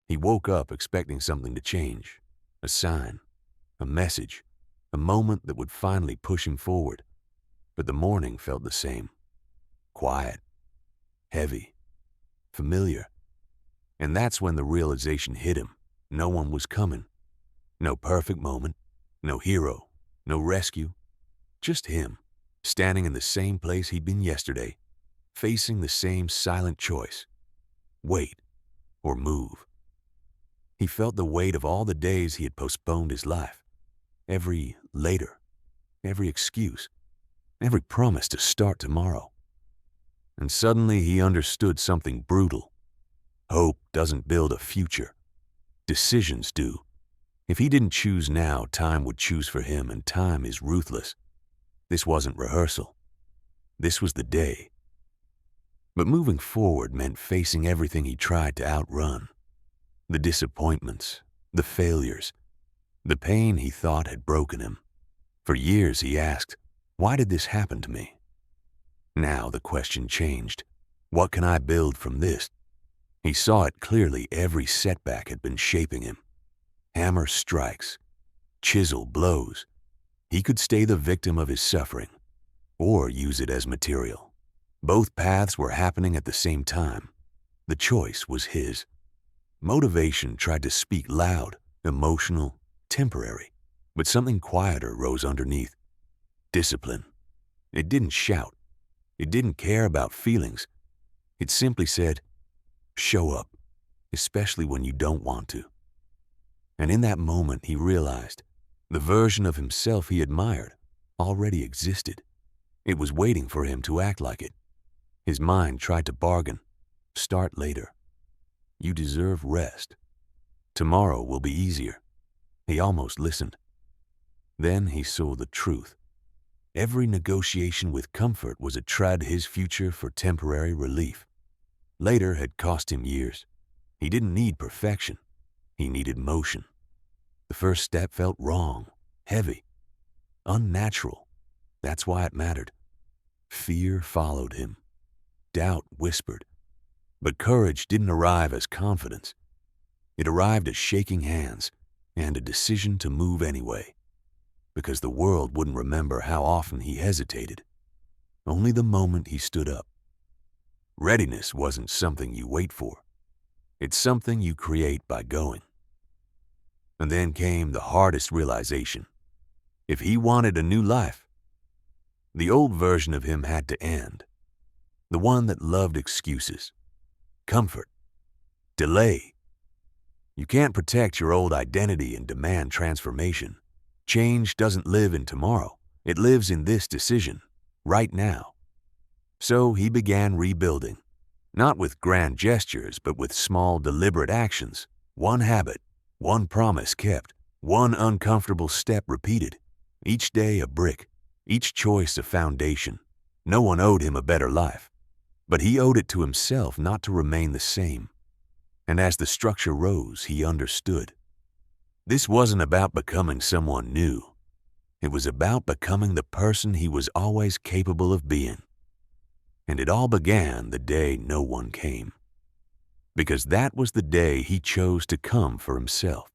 He woke up expecting something to change, a sign, a message, a moment that would finally push him forward. But the morning felt the same. Quiet, heavy, familiar. And that's when the realization hit him. No one was coming. No perfect moment, no hero, no rescue. Just him, standing in the same place he'd been yesterday, facing the same silent choice. Wait or move. He felt the weight of all the days he had postponed his life. Every later, every excuse, every promise to start tomorrow. And suddenly he understood something brutal. Hope doesn't build a future. Decisions do. If he didn't choose now, time would choose for him, and time is ruthless. This wasn't rehearsal. This was the day. But moving forward meant facing everything he tried to outrun. The disappointments, the failures, the pain he thought had broken him. For years he asked, why did this happen to me? Now the question changed. What can I build from this? He saw it clearly. Every setback had been shaping him. Hammer strikes, chisel blows. He could stay the victim of his suffering, or use it as material. Both paths were happening at the same time. The choice was his. Motivation tried to speak loud, emotional, temporary, but something quieter rose underneath. Discipline. It didn't shout. It didn't care about feelings. It simply said, show up, especially when you don't want to. And in that moment he realized the version of himself he admired already existed. It was waiting for him to act like it. His mind tried to bargain. Start later. You deserve rest. Tomorrow will be easier. He almost listened. Then he saw the truth. Every negotiation with comfort was a trade his future for temporary relief. Later had cost him years. He didn't need perfection. He needed motion. The first step felt wrong, heavy, unnatural. That's why it mattered. Fear followed him. Doubt whispered. But courage didn't arrive as confidence. It arrived as shaking hands and a decision to move anyway. Because the world wouldn't remember how often he hesitated. Only the moment he stood up. Readiness wasn't something you wait for. It's something you create by going. And then came the hardest realization. If he wanted a new life, the old version of him had to end. The one that loved excuses, comfort, delay. You can't protect your old identity and demand transformation. Change doesn't live in tomorrow. It lives in this decision, right now. So he began rebuilding, not with grand gestures, but with small, deliberate actions. One habit, one promise kept, one uncomfortable step repeated. Each day a brick, each choice a foundation. No one owed him a better life, but he owed it to himself not to remain the same. And as the structure rose, he understood. This wasn't about becoming someone new. It was about becoming the person he was always capable of being. And it all began the day no one came. Because that was the day he chose to come for himself.